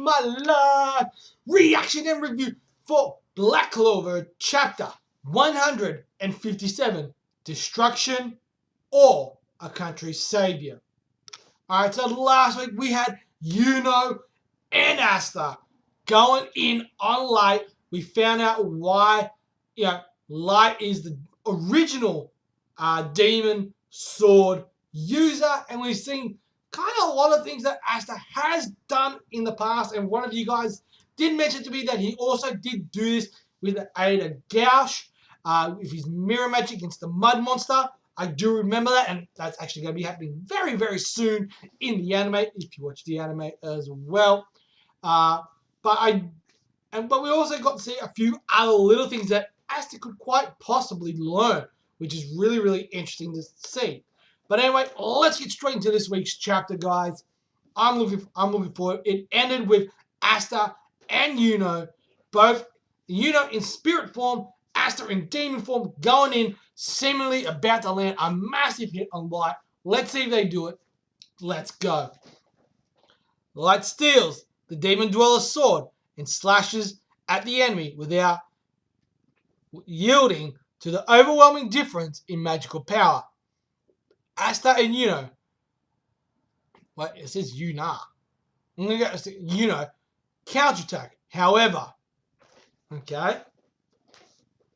my life. Reaction and review for Black Clover chapter 157, Destruction or A Country's Saviour. Alright, so last week we had Yuno and Asta going in on Light. We found out why Light is the original demon sword user, and we've seen kind of a lot of things that Asta has done in the past, and one of you guys did mention to me that he also did do this with the aid of Gauche with his mirror magic against the mud monster. I do remember that, and that's actually going to be happening very, very soon in the anime, if you watch the anime as well. But we also got to see a few other little things that Asta could quite possibly learn, which is really, really interesting to see. But anyway, let's get straight into this week's chapter, guys. I'm looking forward. It ended with Asta and Yuno, both Yuno in spirit form, Asta in demon form, going in, seemingly about to land a massive hit on Light. Let's see if they do it. Let's go. Light steals the demon dweller's sword and slashes at the enemy without yielding to the overwhelming difference in magical power. Asta and Yuno. Wait, it says Yuna. I'm going to go Yuno. Counterattack. However, okay,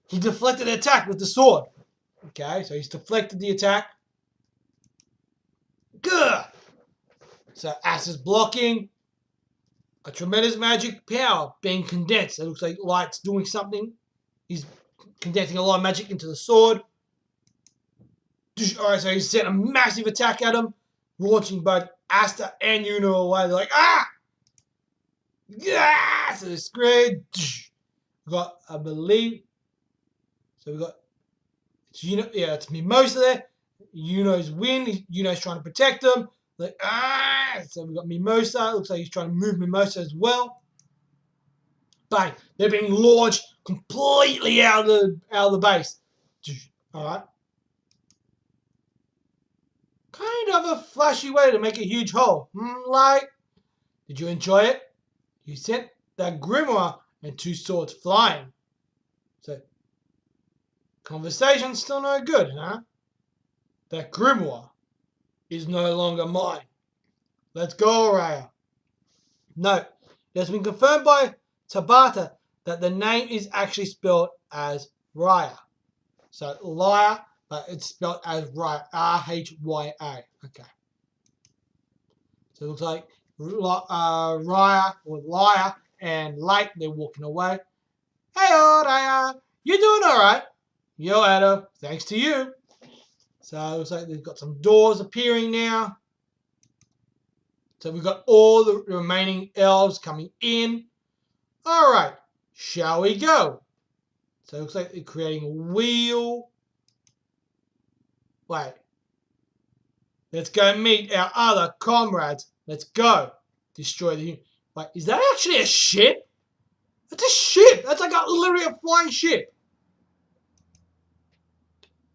he deflected the attack with the sword. Okay, so he's deflected the attack. Good. So Asta's blocking. A tremendous magic power being condensed. It looks like Light's doing something. He's condensing a lot of magic into the sword. Alright, so he's sent a massive attack at him, launching both Asta and Yuno away. They're like, ah! Yeah! So they're screwed. We got, I believe, so we got, it's Mimosa there. Yuno's win. Yuno's trying to protect him. Like, ah! So we got Mimosa. Looks like he's trying to move Mimosa as well. Bang! They're being launched completely out of the base. Alright. Kind of a flashy way to make a huge hole. Like, did you enjoy it? You sent that grimoire and 2 swords flying. So, conversation's still no good, huh? That grimoire is no longer mine. Let's go, Raya. Note, it has been confirmed by Tabata that the name is actually spelled as Raya. So, liar, but it's spelled as Raya. R-H-Y-A. Okay. So it looks like Raya or Liar and Light, they're walking away. Hey, Raya, you doing alright? Yo, Ado, thanks to you. So it looks like they've got some doors appearing now. So we've got all the remaining elves coming in. Alright, shall we go? So it looks like they're creating a wheel. Wait. Let's go meet our other comrades. Let's go. Destroy the... Wait, is that actually a ship? That's a ship. That's like literally a flying ship.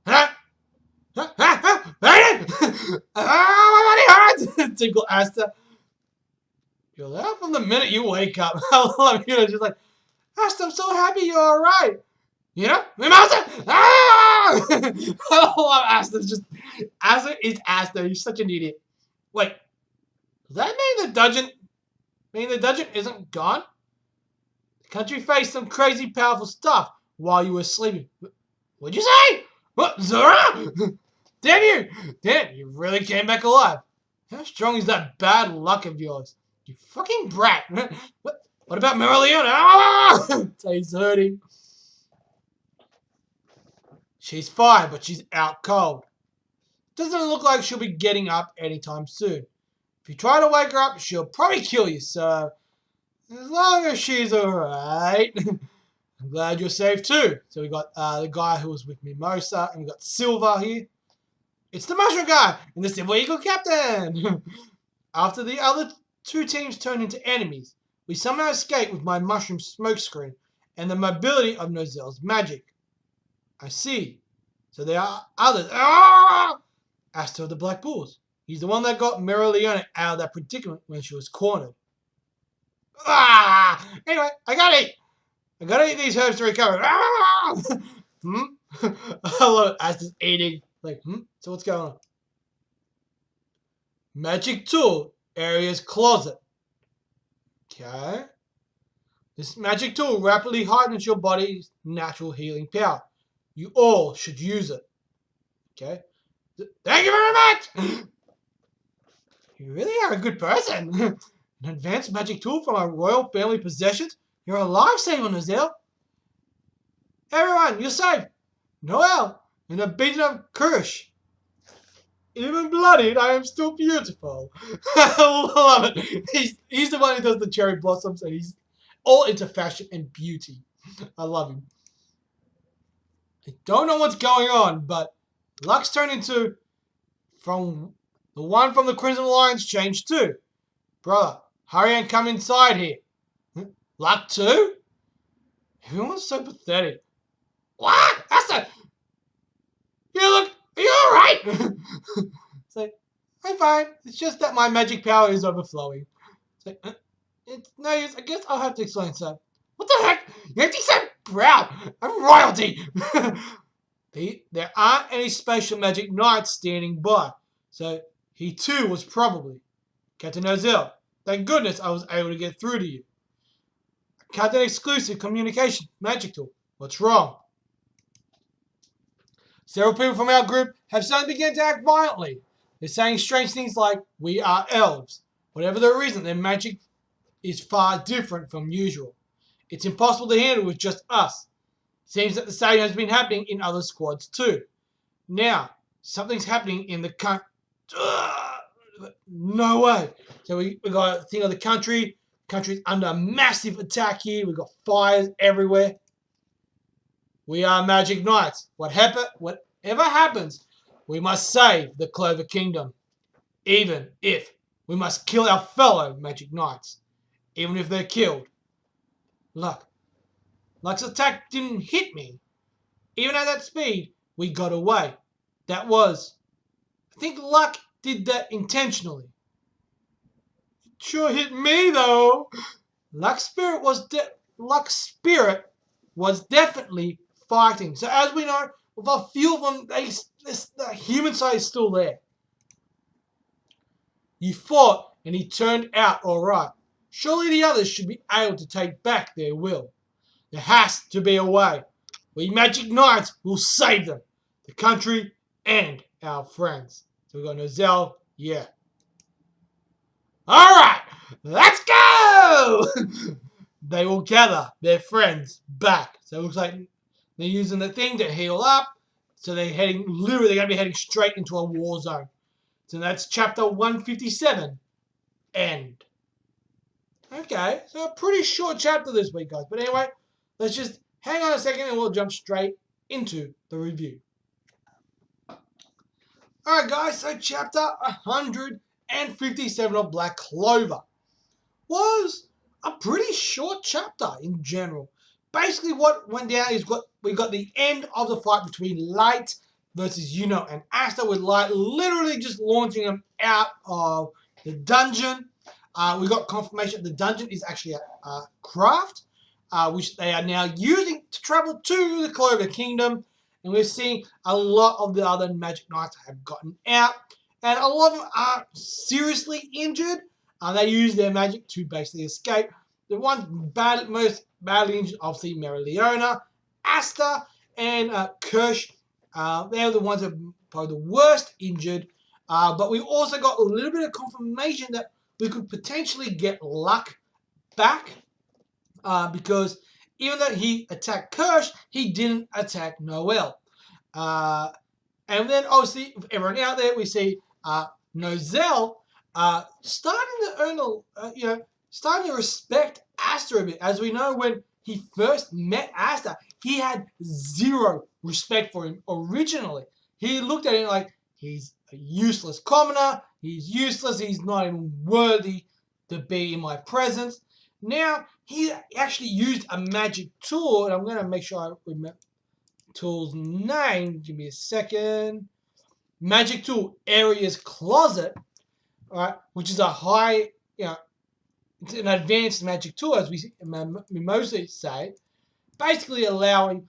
Huh? Huh? Huh? Huh? My body hurts. Tinkle Asta. You're there from the minute you wake up. I love you. Just like, Asta, I'm so happy you're alright. You know? Mimosa! Ah! I love Asta. Asta is Asta. He's such an idiot. Wait. Does that mean the dungeon isn't gone? The country faced some crazy powerful stuff while you were sleeping. What'd you say? What? Zora? Damn you really came back alive. How strong is that bad luck of yours? You fucking brat. What about Merleona? Ah! He's hurting. She's fine, but she's out cold. Doesn't look like she'll be getting up anytime soon. If you try to wake her up, she'll probably kill you, so as long as she's alright. I'm glad you're safe too. So we got the guy who was with Mimosa, and we got Silver here. It's the mushroom guy and the Silver Eagle captain. After the other 2 teams turned into enemies, we somehow escaped with my mushroom smokescreen and the mobility of Nozelle's magic. I see. So there are others. Ah! Asta of the Black Bulls. He's the one that got Merleona out of that predicament when she was cornered. Anyway, I gotta eat these herbs to recover. Hmm? I love it. Asta's eating. Like, so what's going on? Magic tool. Area's closet. Okay. This magic tool rapidly hardens your body's natural healing power. You all should use it. Okay. Thank you very much! You really are a good person. An advanced magic tool from our royal family possessions? You're a lifesaver, Nozel. Everyone, you're safe. Noel, and a beaten up Kirsch. Even bloodied, I am still beautiful. I love it. He's the one who does the cherry blossoms, and he's all into fashion and beauty. I love him. I don't know what's going on, but Luck's turned into from the one from the Crimson Lions changed too. Brother, hurry and come inside here. Luck too? Everyone's so pathetic. What? That's a... are you alright? It's like, I'm fine. It's just that my magic power is overflowing. It's like, it's no use. I guess I'll have to explain so. What the heck? You're acting so proud. I'm royalty. There aren't any special magic knights standing by, so he too was probably Captain Nozel. Thank goodness I was able to get through to you. Captain exclusive communication magic tool. What's wrong? Several people from our group have suddenly begun to act violently. They're saying strange things like, we are elves. Whatever the reason, their magic is far different from usual. It's impossible to handle with just us. Seems that the same has been happening in other squads too. Now, something's happening in the country. No way. So we got a thing of the country. Country's under massive attack here. We've got fires everywhere. We are magic knights. Whatever happens, we must save the Clover Kingdom. Even if we must kill our fellow magic knights. Even if they're killed. Luck's attack didn't hit me. Even at that speed, we got away. I think Luck did that intentionally. It sure hit me though. Luck's spirit was definitely fighting. So as we know, with a few of them, the human side is still there. You fought and he turned out alright. Surely the others should be able to take back their will. There has to be a way. We magic knights will save them, the country, and our friends. So we got Nozel, yeah. Alright, let's go! They will gather their friends back. So it looks like they're using the thing to heal up. So they're going to be heading straight into a war zone. So that's chapter 157. End. Okay, so a pretty short chapter this week, guys. But anyway, let's just hang on a second and we'll jump straight into the review. Alright guys, so chapter 157 of Black Clover was a pretty short chapter in general. Basically what went down is we got the end of the fight between Light versus Yuno and Asta, with Light literally just launching them out of the dungeon. We got confirmation the dungeon is actually a craft, which they are now using to travel to the Clover Kingdom. And we're seeing a lot of the other Magic Knights have gotten out. And a lot of them are seriously injured. They use their magic to basically escape. The ones most badly injured, obviously, Marileona, Asta, and Kirsch. They're the ones that are probably the worst injured. But we also got a little bit of confirmation that we could potentially get Luck back. Because even though he attacked Kirsch, he didn't attack Noel. And then obviously, everyone out there, we see Nozel starting to earn starting to respect Asta a bit. As we know, when he first met Asta, he had zero respect for him originally. He looked at him like he's a useless commoner. He's useless. He's not even worthy to be in my presence. Now, he actually used a magic tool, and I'm going to make sure I remember the tool's name. Give me a second. Magic tool, Area's Closet, all right, which is a high, it's an advanced magic tool, as we mostly say, basically allowing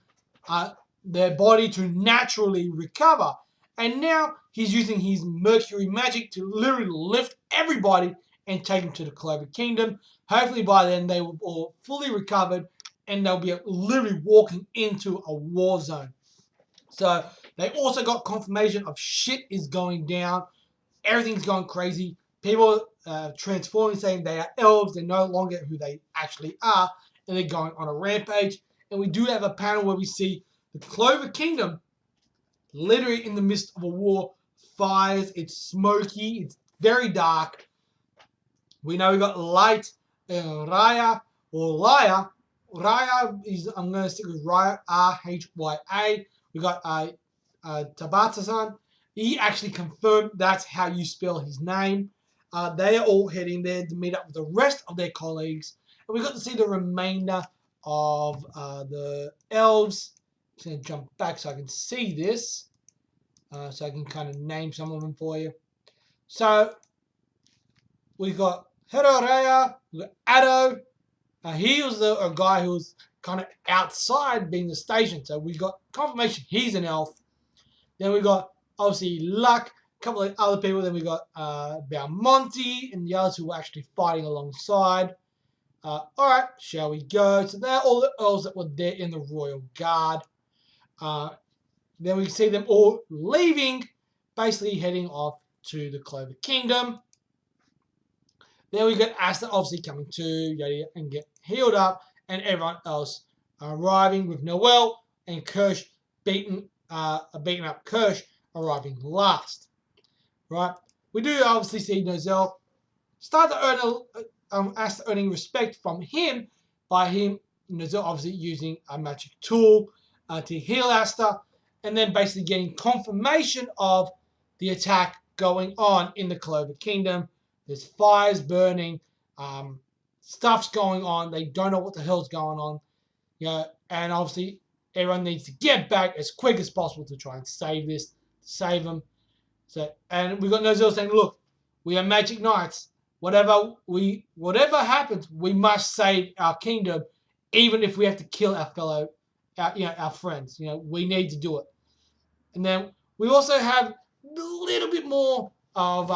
their body to naturally recover. And now he's using his Mercury magic to literally lift everybody and take them to the Clover Kingdom. Hopefully by then they will all fully recovered and they'll be literally walking into a war zone. So they also got confirmation of shit is going down. Everything's going crazy. People transforming, saying they are elves. They're no longer who they actually are. And they're going on a rampage. And we do have a panel where we see the Clover Kingdom literally in the midst of a war. Fires. It's smoky. It's very dark. We know we got Light, Raya, or Laya. Raya is, I'm going to stick with Raya, R-H-Y-A. We got Tabata-san. He actually confirmed that's how you spell his name. They are all heading there to meet up with the rest of their colleagues. And we got to see the remainder of the elves. I'm just going to jump back so I can see this. So I can kind of name some of them for you. So we got Herorea, we got Addo. He was a guy who was kind of outside being the station. So we got confirmation he's an elf. Then we got obviously Luck, a couple of other people. Then we got Belmonte and the others who were actually fighting alongside. Alright, shall we go? So they're all the elves that were there in the Royal Guard. Then we see them all leaving, basically heading off to the Clover Kingdom. Then we got Asta obviously coming to and get healed up, and everyone else arriving with Noel and Kirsch beaten up Kirsch arriving last. Right? We do obviously see Nozel start to earn Asta earning respect from him by Nozel obviously using a magic tool to heal Asta, and then basically getting confirmation of the attack going on in the Clover Kingdom. There's fires burning, stuff's going on. They don't know what the hell's going on, and obviously everyone needs to get back as quick as possible to try and save them. So, and we got Nozel saying, "Look, we are Magic Knights. Whatever happens, we must save our kingdom, even if we have to kill our friends. We need to do it." And then we also have a little bit more of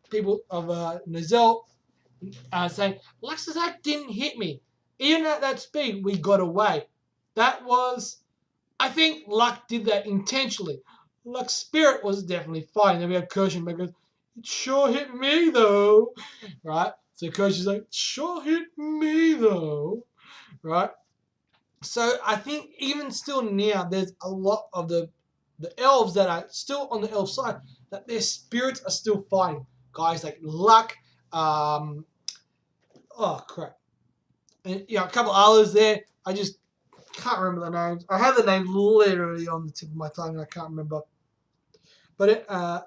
people of Nozel saying, "Lux's attack didn't hit me. Even at that speed, we got away." That was, I think Luck did that intentionally. Luck's spirit was definitely fine. Then we have Kirshen because it sure hit me though, right? So Kirshen's like, "It sure hit me though," right? So I think even still now, there's a lot of the elves that are still on the elf side that their spirits are still fighting. Guys like Luck, oh crap, and a couple others there. I just can't remember the names. I have the names literally on the tip of my tongue and I can't remember. But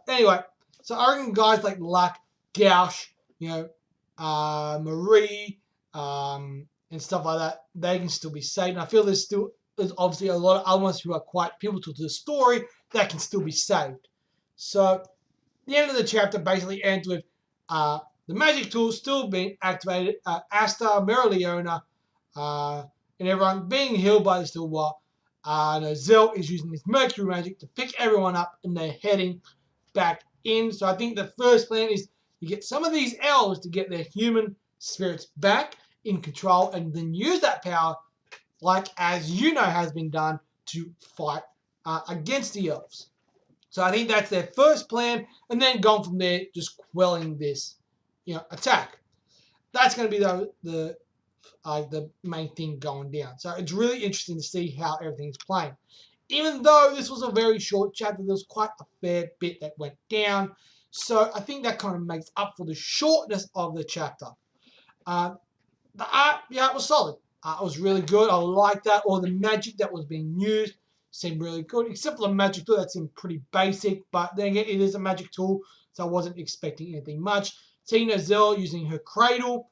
anyway, so I reckon guys like Luck, Gauch, Marie, and stuff like that, they can still be saved. And I feel there's obviously a lot of other ones who are quite pivotal to the story that can still be saved. So the end of the chapter basically ends with the magic tool still being activated, Asta, Merleona, and everyone being healed by the Still War. Nozel is using his Mercury magic to pick everyone up, and they're heading back in. So I think the first plan is to get some of these elves to get their human spirits back in control, and then use that power, like as has been done, to fight against the elves. So I think that's their first plan, and then going from there, just quelling this, attack. That's going to be the main thing going down. So it's really interesting to see how everything's playing. Even though this was a very short chapter, there was quite a fair bit that went down. So I think that kind of makes up for the shortness of the chapter. The art, it was solid. It was really good. I liked that. All the magic that was being used seemed really good, except for the magic tool that seemed pretty basic. But then again, it is a magic tool, so I wasn't expecting anything much. Seeing Nozel using her cradle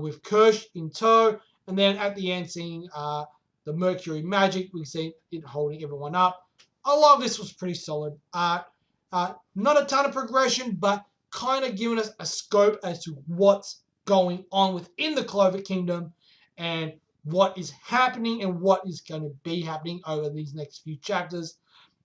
with Kirsch in tow, and then at the end seeing the Mercury magic, we see it holding everyone up. A lot of this was pretty solid. Not a ton of progression, but kind of giving us a scope as to what's going on within the Clover Kingdom and what is happening and what is going to be happening over these next few chapters.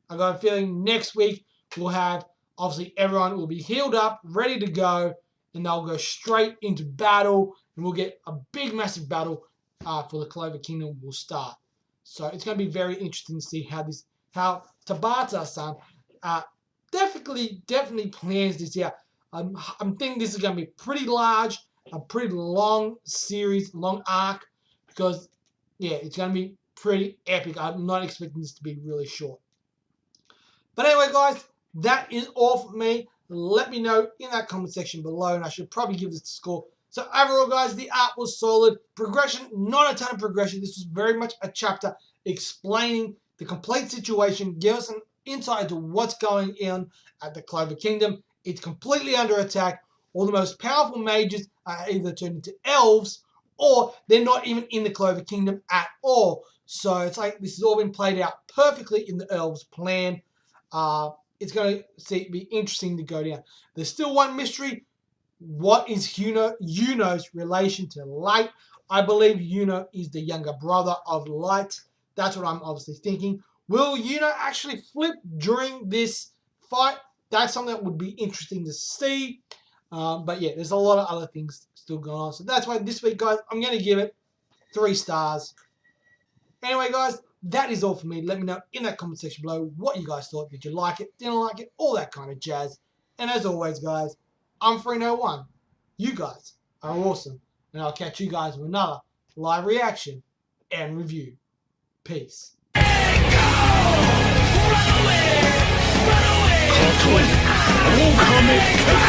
I got a feeling next week we'll have, obviously everyone will be healed up, ready to go, and they'll go straight into battle, and we'll get a big, massive battle for the Clover Kingdom will start. So it's going to be very interesting to see how Tabata-san definitely plans this out. I'm thinking this is going to be pretty large, a pretty long series, long arc, because, yeah, it's going to be pretty epic. I'm not expecting this to be really short. But anyway, guys, that is all for me. Let me know in that comment section below, and I should probably give this a score. So overall, guys, the art was solid. Progression, not a ton of progression. This was very much a chapter explaining the complete situation, give us an insight into what's going on at the Clover Kingdom. It's completely under attack. All the most powerful mages are either turned into elves or they're not even in the Clover Kingdom at all. So it's like this has all been played out perfectly in the elves' plan. It's going to be interesting to go down. There's still one mystery. What is Yuno's relation to Light? I believe Yuno is the younger brother of Light. That's what I'm obviously thinking. Will Yuno actually flip during this fight? That's something that would be interesting to see. But yeah, there's a lot of other things still going on. So that's why this week, guys, I'm going to give it 3 stars. Anyway, guys, that is all for me. Let me know in that comment section below what you guys thought. Did you like it? Didn't like it? All that kind of jazz. And as always, guys, I'm Free01. You guys are awesome. And I'll catch you guys with another live reaction and review. Peace. Run away!